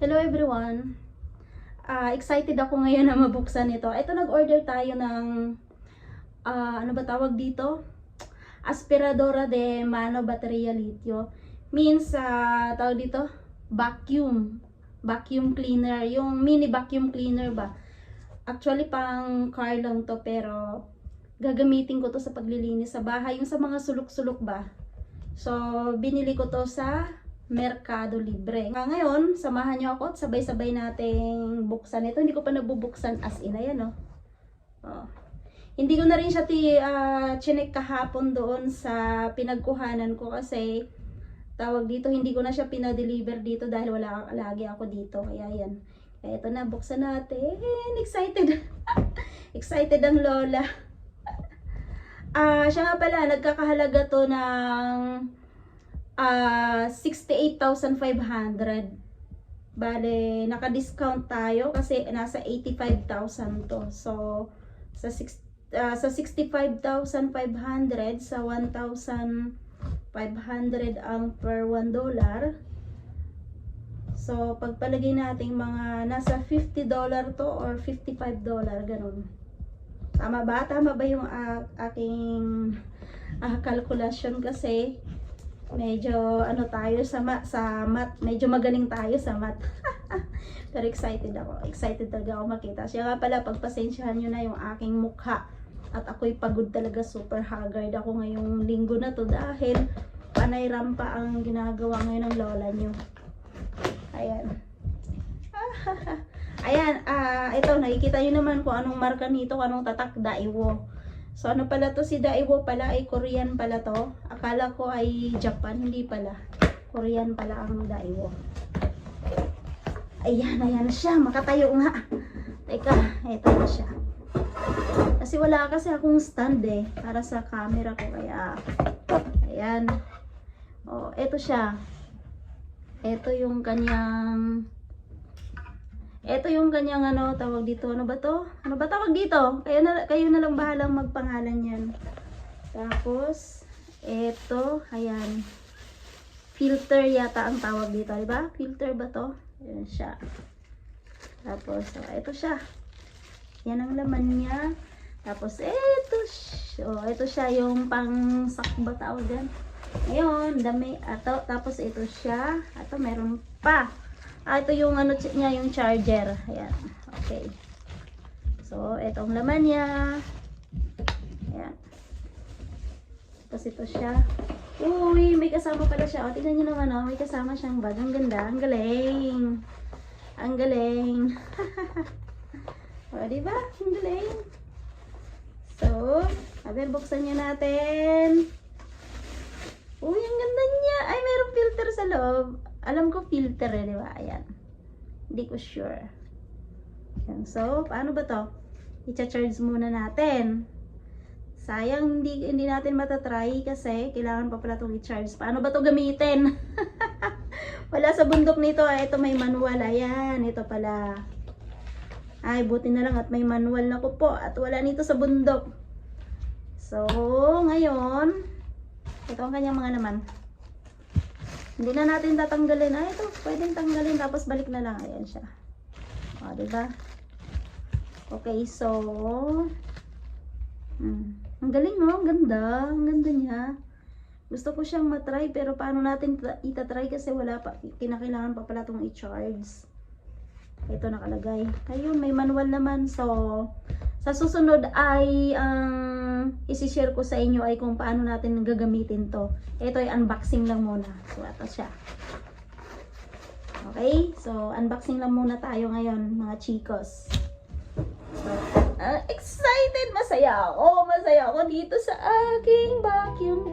Hello everyone! Excited ako ngayon na mabuksan ito. Ito, nag-order tayo ng, ano ba tawag dito? Aspiradora de mano bateria litio. Means, tawag dito, vacuum. Vacuum cleaner. Yung mini vacuum cleaner ba? Actually, pang car lang to, pero gagamitin ko to sa paglilinis sa bahay. Yung sa mga sulok-sulok ba? So, binili ko to sa Mercado Libre. Ngayon, samahan nyo ako at sabay-sabay nating buksan ito. Hindi ko pa nabubuksan as in. Ayan, oh. Oh. Hindi ko na rin siya chinek kahapon doon sa pinagkuhanan ko kasi tawag dito, hindi ko na siya pinadeliver dito dahil wala lagi ako dito. Kaya yan. Kaya ito na, buksan natin. Excited. Excited ang lola. Siya nga pala, nagkakahalaga to ng 68,500. Bale, naka-discount tayo kasi nasa 85,000 to. So, sa 65,500 sa 1,500 ang per $1. So, pagpalagay natin mga nasa $50 to or $55, ganun. Tama ba? Tama ba yung aking kalkulasyon kasi medyo ano tayo sa math, medyo magaling tayo sa math. Pero excited ako. Excited talaga ako makita. Siya nga pala, pagpasensyahan nyo na yung aking mukha. At ako'y pagod talaga, super haggard ako ngayong linggo na to dahil panay rampa ang ginagawa ngayon ng lola nyo. Ayan. Ayan, ito, nakikita nyo naman kung anong marka nito, kung anong tatak, Daiwo. So, ano pala to? Si Daiwo pala ay Korean pala to. Akala ko ay Japan, hindi pala. Korean pala ang Daiwo. Ayan, ayan na siya. Makatayo nga. Teka, ito na siya. Kasi wala kasi akong stand eh, para sa camera ko. Kaya, ayan. Oh, ito siya. Ito yung kanyang... Ito yung kanyang ano, tawag dito. Ano ba to? Ano ba tawag dito? Kayo na lang bahalang magpangalan yan. Tapos, ito, ayan. Filter yata ang tawag dito, di ba? Filter ba to? Ayan siya. Tapos, ito siya. Yan ang laman niya. Tapos, ito siya yung pang sakba tawag yan. Ngayon, dami. Tapos, ito siya. Ito, meron pa. Ito yung ano niya, yung charger. Ayan. Okay. So, itong laman niya. Ayan. Tapos ito siya. Uy, may kasama pala siya. O, tignan nyo naman, oh. May kasama siyang bag. Ang ganda. Ang galing. Ang galing. O, diba? Ang galing. So, buksan nyo natin. Uy, ang ganda niya. Ay, mayroong filter sa loob. Alam ko filter eh, di ba? Ayan. Hindi ko sure. Ayan. So, paano ba to? I-charge muna natin. Sayang, hindi natin matatry kasi kailangan pa pala itong i-charge. Paano ba to gamitin? Wala sa bundok nito. Ito may manual. Ayan, ito pala. Ay, buti na lang at may manual na ko po. At wala nito sa bundok. So, ngayon, ito ang kanyang mga naman. Hindi na natin tatanggalin. Ay, ito, pwedeng tanggalin tapos balik na lang. Ayan siya. O, diba? Okay, so, ang galing, no? Ang ganda. Ang ganda niya. Gusto ko siyang matry, pero paano natin itatry kasi wala pa. Kinakailangan pa pala itong i-charge. Ito nakalagay. Ayun, may manual naman. So, sa susunod ay isi-share ko sa inyo ay kung paano natin gagamitin to. Ito ay unboxing lang muna. So, ito siya. Okay? So, unboxing lang muna tayo ngayon, mga chicos. So, excited! Masaya ako! Masaya ako dito sa aking vacuum